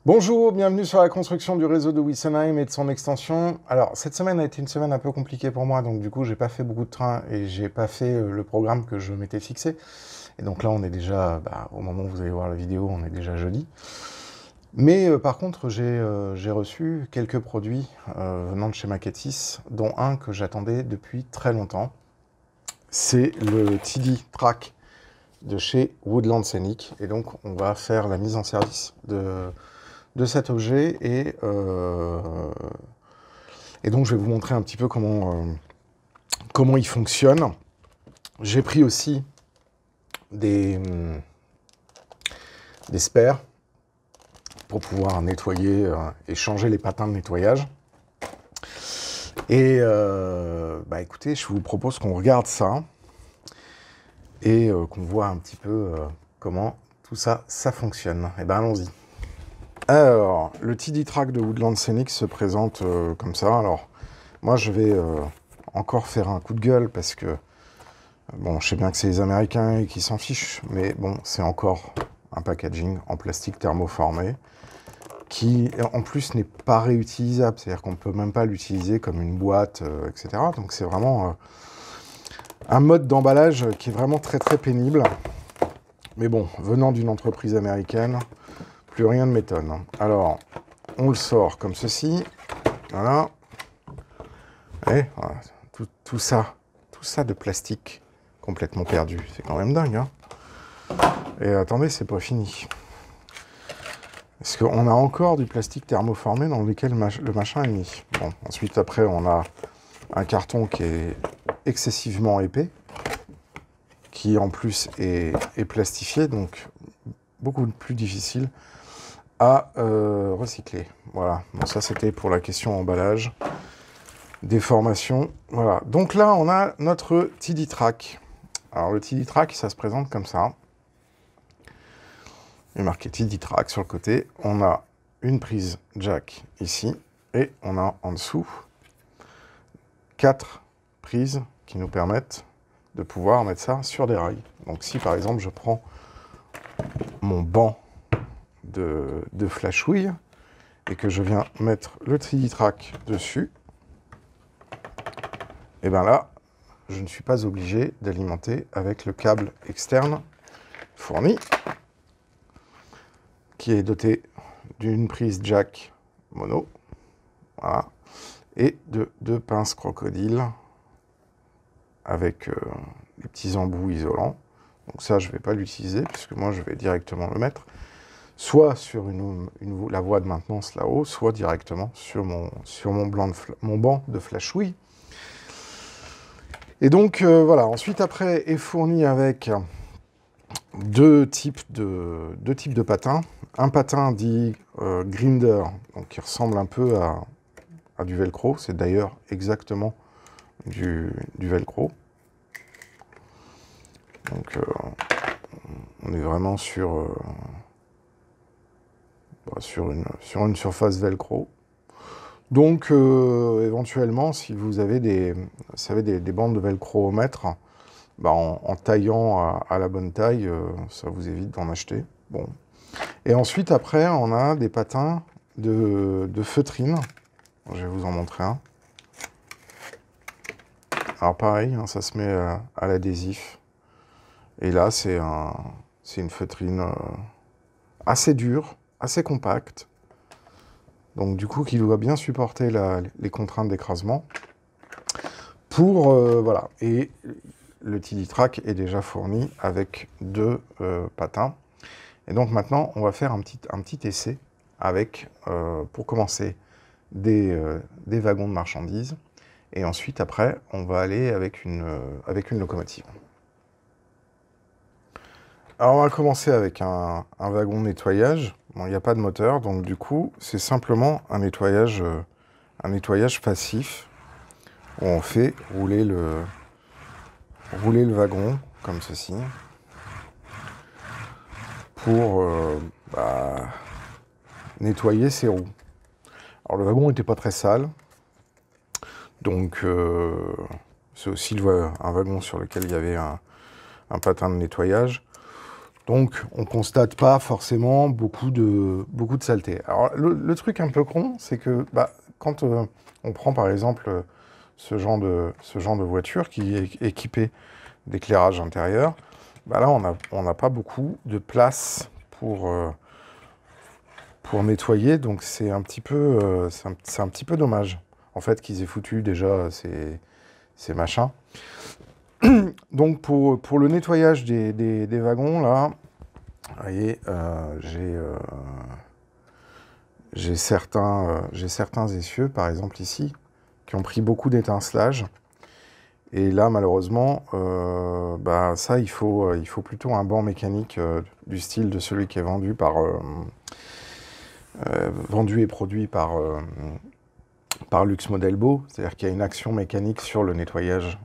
Bonjour, bienvenue sur la construction du réseau de Wissenheim et de son extension. Alors, cette semaine a été une semaine un peu compliquée pour moi, donc du coup, j'ai pas fait beaucoup de trains et j'ai pas fait le programme que je m'étais fixé. Et donc là, on est déjà, au moment où vous allez voir la vidéo, on est déjà jeudi. Mais par contre, j'ai reçu quelques produits venant de chez Maquettis, dont un que j'attendais depuis très longtemps. C'est le TD Track de chez Woodland Scenic. Et donc, on va faire la mise en service de cet objet et donc je vais vous montrer un petit peu comment il fonctionne. J'ai pris aussi des spares pour pouvoir nettoyer et changer les patins de nettoyage. Et écoutez, je vous propose qu'on regarde ça et qu'on voit un petit peu comment tout ça fonctionne. Et ben allons-y. Alors, le TD Track de Woodland Scenic se présente comme ça. Alors, moi, je vais encore faire un coup de gueule parce que, bon, je sais bien que c'est les Américains qui s'en fichent, mais bon, c'est encore un packaging en plastique thermoformé qui, en plus, n'est pas réutilisable. C'est-à-dire qu'on ne peut même pas l'utiliser comme une boîte, etc. Donc, c'est vraiment un mode d'emballage qui est vraiment très, très pénible. Mais bon, venant d'une entreprise américaine, plus rien ne m'étonne. Alors, on le sort comme ceci. Voilà. Et voilà, tout ça de plastique complètement perdu. C'est quand même dingue, hein. Et attendez, c'est pas fini. Parce qu'on a encore du plastique thermoformé dans lequel le machin est mis. Bon, ensuite, après, on a un carton qui est excessivement épais, qui en plus est plastifié, donc beaucoup plus difficile à recycler. Voilà, bon, ça c'était pour la question emballage, déformation, voilà. Donc là, on a notre TD Track. Alors le TD Track, ça se présente comme ça. Il est marqué TD Track sur le côté. On a une prise jack ici, et on a en dessous 4 prises qui nous permettent de pouvoir mettre ça sur des rails. Donc si par exemple je prends mon banc de flashouille et que je viens mettre le TD Track dessus, et bien là, je ne suis pas obligé d'alimenter avec le câble externe fourni, qui est doté d'une prise jack mono, voilà, et de 2 pinces crocodile avec les petits embouts isolants. Donc ça, je ne vais pas l'utiliser, puisque moi, je vais directement le mettre soit sur la voie de maintenance là-haut, soit directement sur mon banc de flashouille. Et donc, voilà. Ensuite, après, est fourni avec deux types de patins. Un patin dit grinder, donc qui ressemble un peu à du velcro. C'est d'ailleurs exactement du velcro. Donc, on est vraiment sur une surface velcro. Donc, éventuellement, si vous avez des bandes de velcro au mètre, en taillant à la bonne taille, ça vous évite d'en acheter. Bon. Et ensuite, après, on a des patins de feutrine. Je vais vous en montrer un. Alors pareil, hein, ça se met à l'adhésif. Et là, c'est une feutrine assez dure, assez compacte. Donc du coup, qui doit bien supporter les contraintes d'écrasement. Voilà. Et le TD Track est déjà fourni avec 2 patins. Et donc maintenant, on va faire un petit essai avec, pour commencer, des wagons de marchandises. Et ensuite, après, on va aller avec une locomotive. Alors, on va commencer avec un wagon de nettoyage. Bon, il n'y a pas de moteur, donc du coup, c'est simplement un nettoyage passif, où on fait rouler le wagon, comme ceci, pour nettoyer ses roues. Alors, le wagon n'était pas très sale, donc c'est aussi un wagon sur lequel il y avait un patin de nettoyage. Donc, on constate pas forcément beaucoup de saleté. Alors, le truc un peu con, c'est que quand on prend par exemple ce genre de voiture qui est équipée d'éclairage intérieur, là, on n'a pas beaucoup de place pour nettoyer, donc c'est un petit peu, c'est un petit peu dommage, en fait, qu'ils aient foutu déjà ces machins. Donc, pour le nettoyage des wagons, là, vous voyez, j'ai certains essieux, par exemple ici, qui ont pris beaucoup d'étincelage. Et là, malheureusement, ça, il faut plutôt un banc mécanique du style de celui qui est vendu et produit par Lux Model Beau. C'est-à-dire qu'il y a une action mécanique sur le nettoyage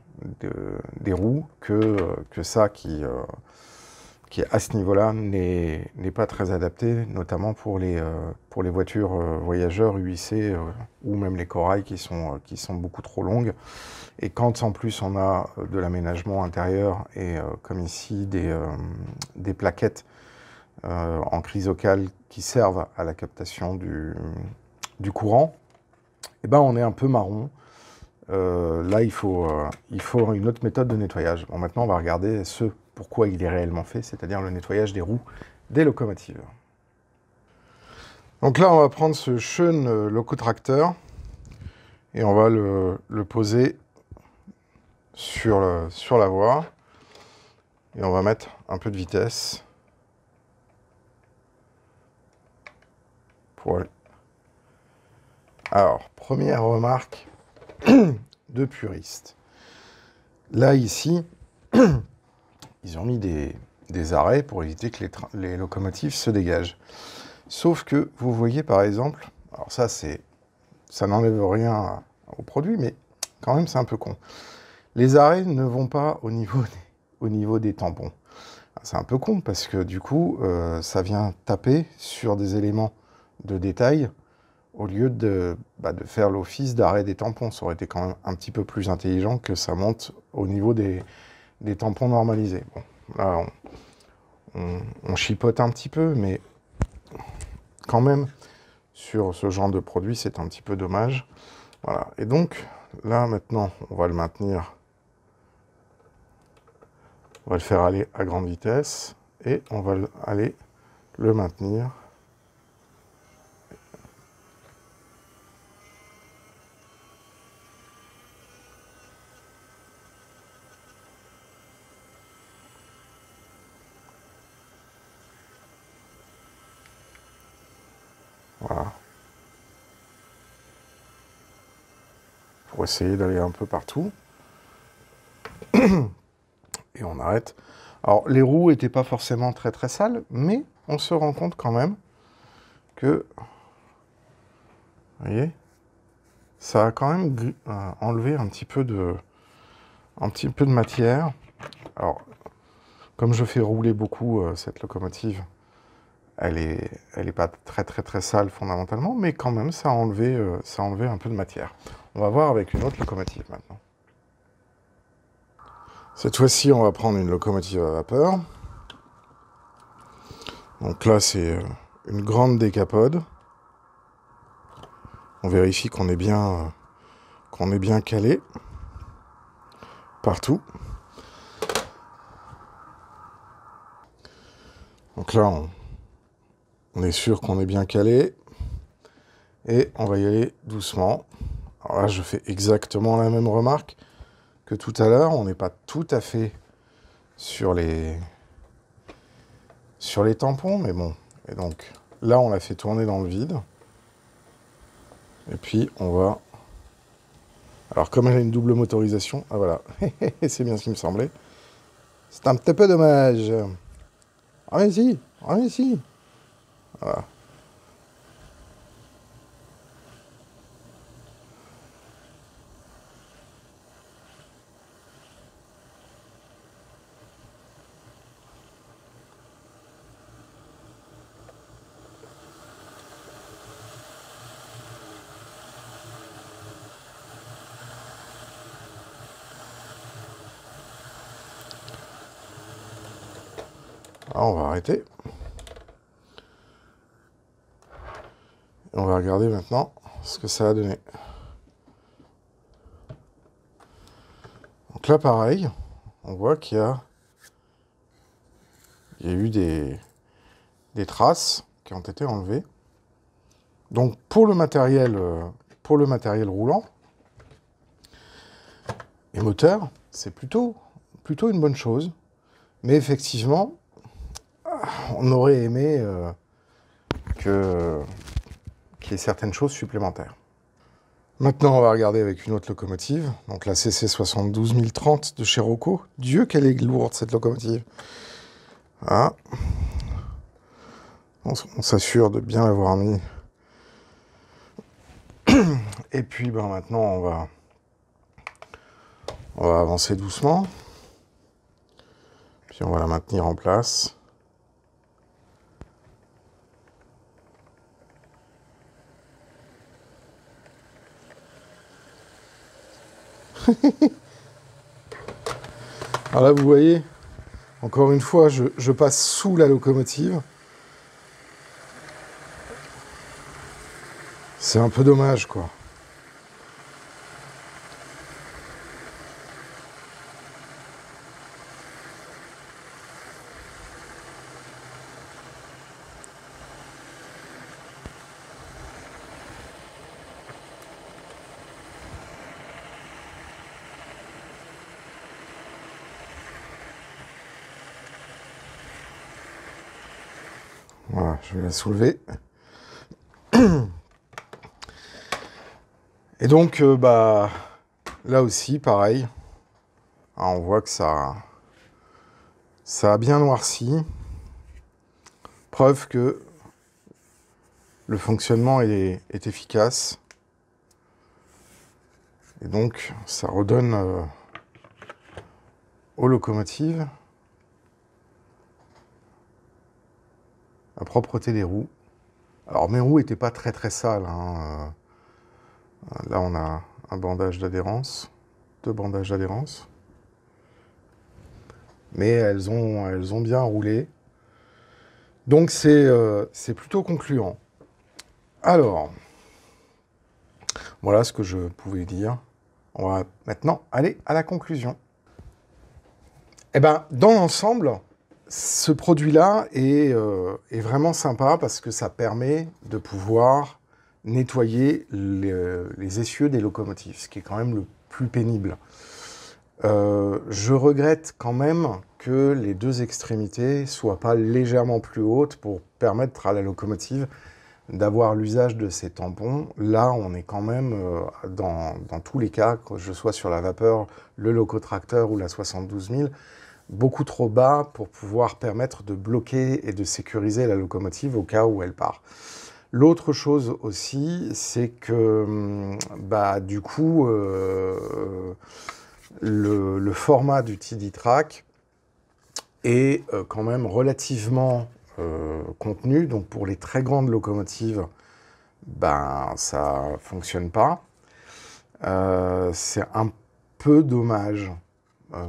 des roues que ça qui est à ce niveau-là n'est pas très adapté, notamment pour les voitures voyageurs UIC ou même les corails qui sont beaucoup trop longues. Et quand en plus on a de l'aménagement intérieur et comme ici des plaquettes en chrysocale qui servent à la captation du courant, et on est un peu marron. Là, il faut une autre méthode de nettoyage. Bon, maintenant, on va regarder pourquoi il est réellement fait, c'est-à-dire le nettoyage des roues des locomotives. Donc là, on va prendre ce Schoen locotracteur et on va le poser sur la voie. Et on va mettre un peu de vitesse. Alors, première remarque de puriste. Là, ici, ils ont mis des arrêts pour éviter que les locomotives se dégagent. Sauf que, vous voyez par exemple, alors ça n'enlève rien au produit, mais quand même c'est un peu con. Les arrêts ne vont pas au niveau des tampons. C'est un peu con parce que du coup, ça vient taper sur des éléments de détail au lieu de faire l'office d'arrêt des tampons. Ça aurait été quand même un petit peu plus intelligent que ça monte au niveau des tampons normalisés. Bon, là, on chipote un petit peu, mais quand même, sur ce genre de produit, c'est un petit peu dommage. Voilà. Et donc, là, maintenant, on va le maintenir. On va le faire aller à grande vitesse. Et on va aller le maintenir. Voilà. Pour essayer d'aller un peu partout. Et on arrête. Alors, les roues n'étaient pas forcément très très sales, mais on se rend compte quand même que, vous voyez, ça a quand même enlevé un petit peu de matière. Alors, comme je fais rouler beaucoup cette locomotive, elle est pas très très très sale fondamentalement, mais quand même ça a enlevé un peu de matière. On va voir avec une autre locomotive maintenant. Cette fois-ci, on va prendre une locomotive à vapeur. Donc là, c'est une grande décapode. On vérifie qu'on est bien calé partout. Donc là, on est sûr qu'on est bien calé. Et on va y aller doucement. Alors là, je fais exactement la même remarque que tout à l'heure. On n'est pas tout à fait sur les tampons, mais bon. Et donc, là, on l'a fait tourner dans le vide. Et puis, on va... Alors, comme elle a une double motorisation... Ah, voilà. C'est bien ce qui me semblait. C'est un petit peu dommage. Ah, mais si. Ah, mais si. Voilà. Alors, on va arrêter. Et on va regarder maintenant ce que ça a donné. Donc là, pareil, on voit qu'il y a eu des traces qui ont été enlevées. Donc pour le matériel roulant et moteur, c'est plutôt une bonne chose. Mais effectivement, on aurait aimé qu'il y ait certaines choses supplémentaires. Maintenant, on va regarder avec une autre locomotive, donc la CC 72030 de chez Rocco. Dieu, qu'elle est lourde, cette locomotive. Ah. On s'assure de bien l'avoir mis. Et puis, ben, maintenant, on va avancer doucement. Puis, on va la maintenir en place. Alors là, vous voyez, encore une fois, je passe sous la locomotive. C'est un peu dommage, quoi. Voilà, je vais la soulever. Et donc, bah, là aussi, pareil. Ah, on voit que ça a bien noirci. Preuve que le fonctionnement est efficace. Et donc, ça redonne aux locomotives la propreté des roues. Alors, mes roues n'étaient pas très très sales, hein. Là, on a un bandage d'adhérence, 2 bandages d'adhérence. Mais elles ont bien roulé. Donc, c'est plutôt concluant. Alors, voilà ce que je pouvais dire. On va maintenant aller à la conclusion. Eh ben, dans l'ensemble, ce produit-là est vraiment sympa parce que ça permet de pouvoir nettoyer les essieux des locomotives, ce qui est quand même le plus pénible. Je regrette quand même que les 2 extrémités ne soient pas légèrement plus hautes pour permettre à la locomotive d'avoir l'usage de ces tampons. Là, on est quand même, dans tous les cas, que je sois sur la vapeur, le locotracteur ou la 72 000, beaucoup trop bas pour pouvoir permettre de bloquer et de sécuriser la locomotive au cas où elle part. L'autre chose aussi, c'est que, bah, du coup, le format du TD Track est quand même relativement contenu. Donc pour les très grandes locomotives, ben, ça ne fonctionne pas. C'est un peu dommage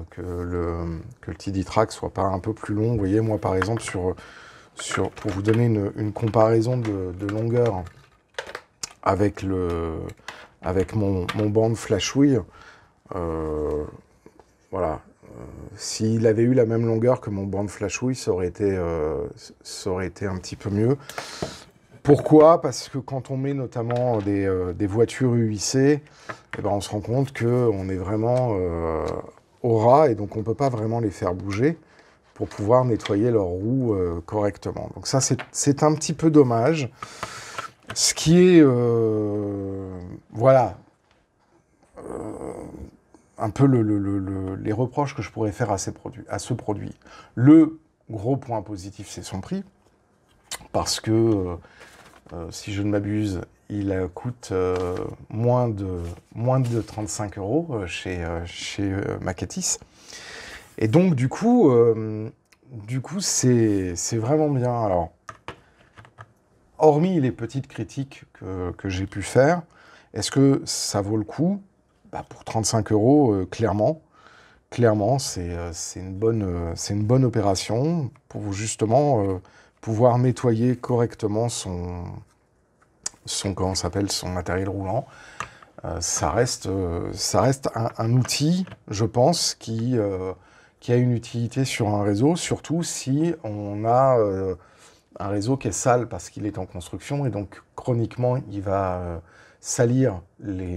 que le TD Track soit pas un peu plus long. Vous voyez, moi, par exemple, pour vous donner une comparaison de longueur avec mon banc de flashouille, voilà. S'il avait eu la même longueur que mon banc de flashouille, ça aurait été un petit peu mieux. Pourquoi? Parce que quand on met notamment des voitures UIC, eh ben on se rend compte qu'on est vraiment au ras et donc on ne peut pas vraiment les faire bouger pour pouvoir nettoyer leurs roues correctement. Donc ça, c'est un petit peu dommage. Ce qui est, voilà, un peu les reproches que je pourrais faire à ce produit. Le gros point positif, c'est son prix, parce que, si je ne m'abuse, il coûte moins de 35 € chez Makatis. Et donc, du coup, c'est vraiment bien. Alors, hormis les petites critiques que j'ai pu faire, est-ce que ça vaut le coup? Bah, pour 35 €, clairement. clairement, c'est une bonne opération pour justement pouvoir nettoyer correctement comment s'appelle, son matériel roulant. Ça reste un outil, je pense, qui a une utilité sur un réseau, surtout si on a un réseau qui est sale parce qu'il est en construction, et donc chroniquement, il va salir les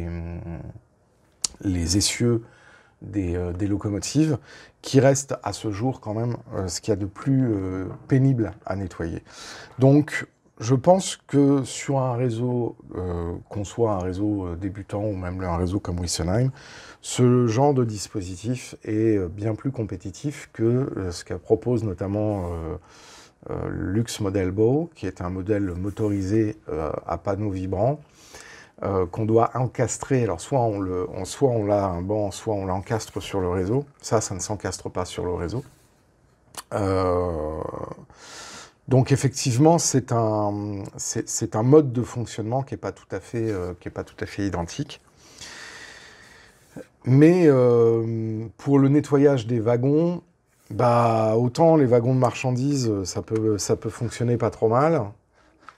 essieux des locomotives, qui restent à ce jour quand même ce qu'il y a de plus pénible à nettoyer. Donc, je pense que sur un réseau, qu'on soit un réseau débutant ou même un réseau comme Wessenheim, ce genre de dispositif est bien plus compétitif que ce qu'a propose notamment Lux Model Bow, qui est un modèle motorisé à panneaux vibrants, qu'on doit encastrer. Alors soit on l'a un banc, soit on l'encastre sur le réseau. Ça ne s'encastre pas sur le réseau. Donc effectivement, c'est un mode de fonctionnement qui n'est pas tout à fait identique. Mais pour le nettoyage des wagons, bah, autant les wagons de marchandises, ça peut fonctionner pas trop mal,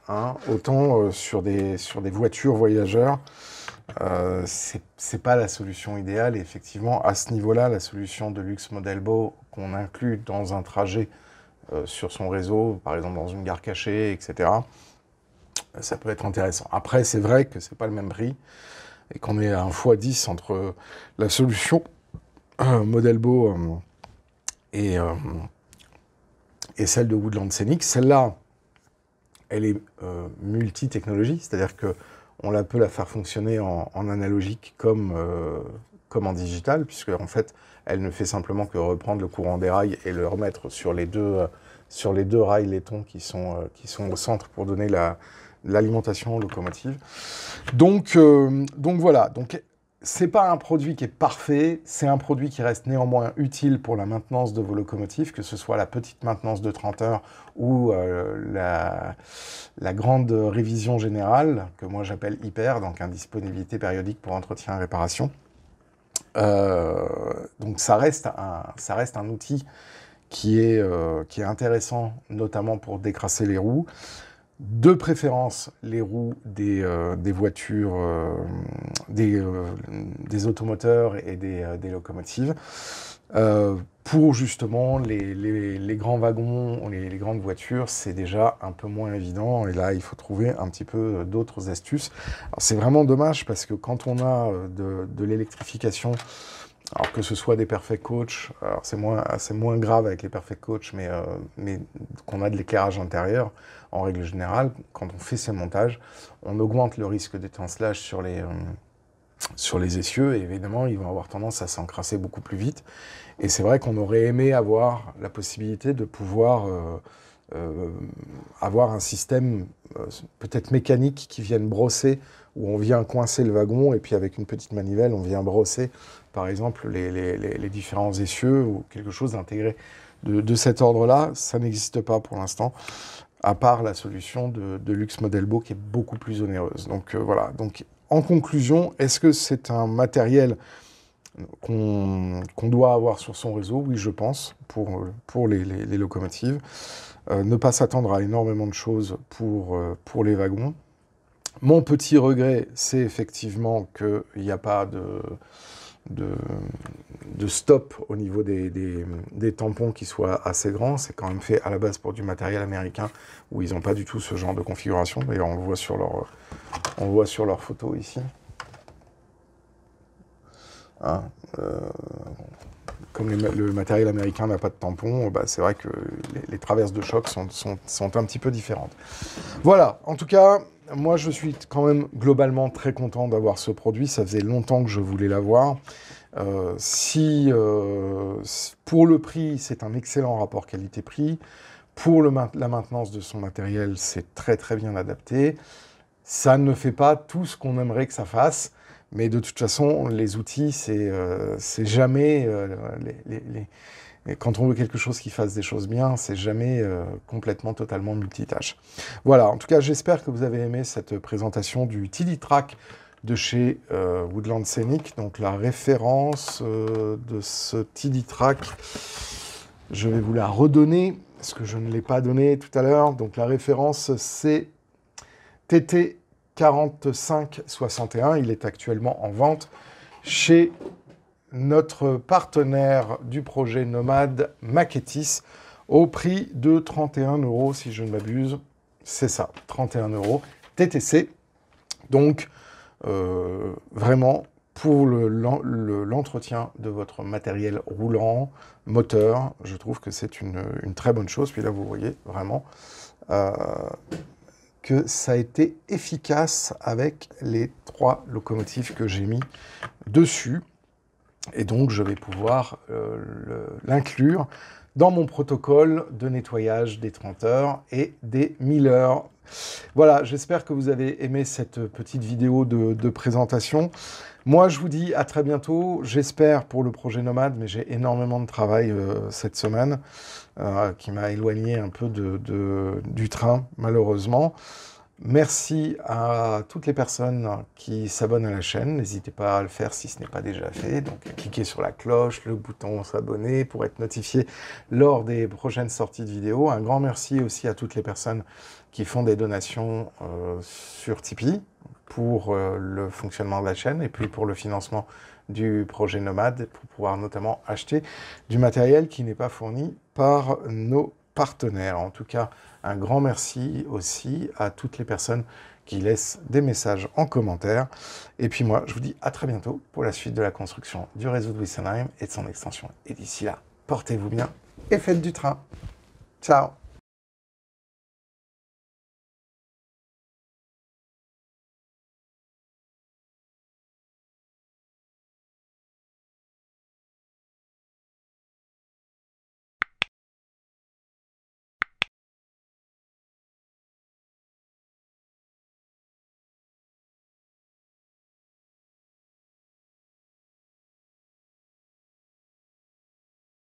hein, autant sur des voitures voyageurs, c'est pas la solution idéale. Et effectivement, à ce niveau-là, la solution de Lux Model Bow qu'on inclut dans un trajet sur son réseau, par exemple dans une gare cachée, etc., ça peut être intéressant. Après, c'est vrai que c'est pas le même prix, et qu'on est à un x10 entre la solution Model Bow et celle de Woodland Scenic. Celle-là, elle est multi-technologie, c'est-à-dire qu'on peut la faire fonctionner en analogique comme en digital, puisque en fait, elle ne fait simplement que reprendre le courant des rails et le remettre sur les deux rails laitons qui sont au centre pour donner l'alimentation locomotive. Donc voilà. Donc c'est pas un produit qui est parfait, c'est un produit qui reste néanmoins utile pour la maintenance de vos locomotives, que ce soit la petite maintenance de 30 heures ou la grande révision générale, que moi j'appelle hyper, donc indisponibilité périodique pour entretien et réparation. Donc ça reste un outil qui est intéressant, notamment pour décrasser les roues. De préférence, les roues des voitures, des automoteurs et des locomotives. Pour justement les grands wagons, les grandes voitures, c'est déjà un peu moins évident. Et là, il faut trouver un petit peu d'autres astuces. Alors, c'est vraiment dommage parce que quand on a de l'électrification, alors que ce soit des Perfect Coach, alors c'est moins grave avec les Perfect Coach, mais qu'on a de l'éclairage intérieur, en règle générale, quand on fait ces montages, on augmente le risque d'étincelage sur les essieux, et évidemment, ils vont avoir tendance à s'encrasser beaucoup plus vite. Et c'est vrai qu'on aurait aimé avoir la possibilité de pouvoir avoir un système peut-être mécanique qui vienne brosser, où on vient coincer le wagon, et puis avec une petite manivelle, on vient brosser, par exemple, les différents essieux, ou quelque chose intégré de cet ordre-là. Ça n'existe pas pour l'instant, à part la solution de Lux Model Bow, qui est beaucoup plus onéreuse. Donc voilà. Donc, en conclusion, est-ce que c'est un matériel qu'on doit avoir sur son réseau? Oui, je pense, pour les locomotives. Ne pas s'attendre à énormément de choses pour les wagons. Mon petit regret, c'est effectivement qu'il n'y a pas de stop au niveau des tampons qui soient assez grands. C'est quand même fait à la base pour du matériel américain, où ils n'ont pas du tout ce genre de configuration. D'ailleurs, on le voit sur leur photo ici. Hein, comme le matériel américain n'a pas de tampon, bah, c'est vrai que les traverses de choc sont un petit peu différentes. Voilà, en tout cas, moi je suis quand même globalement très content d'avoir ce produit. Ça faisait longtemps que je voulais l'avoir. Pour le prix, c'est un excellent rapport qualité-prix. Pour la maintenance de son matériel, c'est très très bien adapté. Ça ne fait pas tout ce qu'on aimerait que ça fasse. Mais de toute façon, les outils, c'est jamais... quand on veut quelque chose qui fasse des choses bien, c'est jamais complètement, totalement multitâche. Voilà, en tout cas, j'espère que vous avez aimé cette présentation du Tilitrac de chez Woodland Scenic. Donc la référence de ce TD-Track, je vais vous la redonner, parce que je ne l'ai pas donnée tout à l'heure. Donc la référence, c'est TT4561. Il est actuellement en vente chez notre partenaire du projet Nomade, Maketis, au prix de 31 €, si je ne m'abuse. C'est ça, 31 € TTC. Donc, vraiment, pour l'entretien de votre matériel roulant, moteur, je trouve que c'est une très bonne chose. Puis là, vous voyez vraiment que ça a été efficace avec les 3 locomotives que j'ai mis dessus. Et donc, je vais pouvoir l'inclure dans mon protocole de nettoyage des 30 heures et des 1000 heures. Voilà, j'espère que vous avez aimé cette petite vidéo de présentation. Moi, je vous dis à très bientôt. J'espère pour le projet Nomade, mais j'ai énormément de travail cette semaine qui m'a éloigné un peu du train, malheureusement. Merci à toutes les personnes qui s'abonnent à la chaîne. N'hésitez pas à le faire si ce n'est pas déjà fait. Donc, cliquez sur la cloche, le bouton s'abonner pour être notifié lors des prochaines sorties de vidéos. Un grand merci aussi à toutes les personnes qui font des donations sur Tipeee pour le fonctionnement de la chaîne et puis pour le financement du projet Nomade, pour pouvoir notamment acheter du matériel qui n'est pas fourni par nos partenaires. En tout cas, un grand merci aussi à toutes les personnes qui laissent des messages en commentaire. Et puis moi, je vous dis à très bientôt pour la suite de la construction du réseau de Wessenheim et de son extension. Et d'ici là, portez-vous bien et faites du train. Ciao!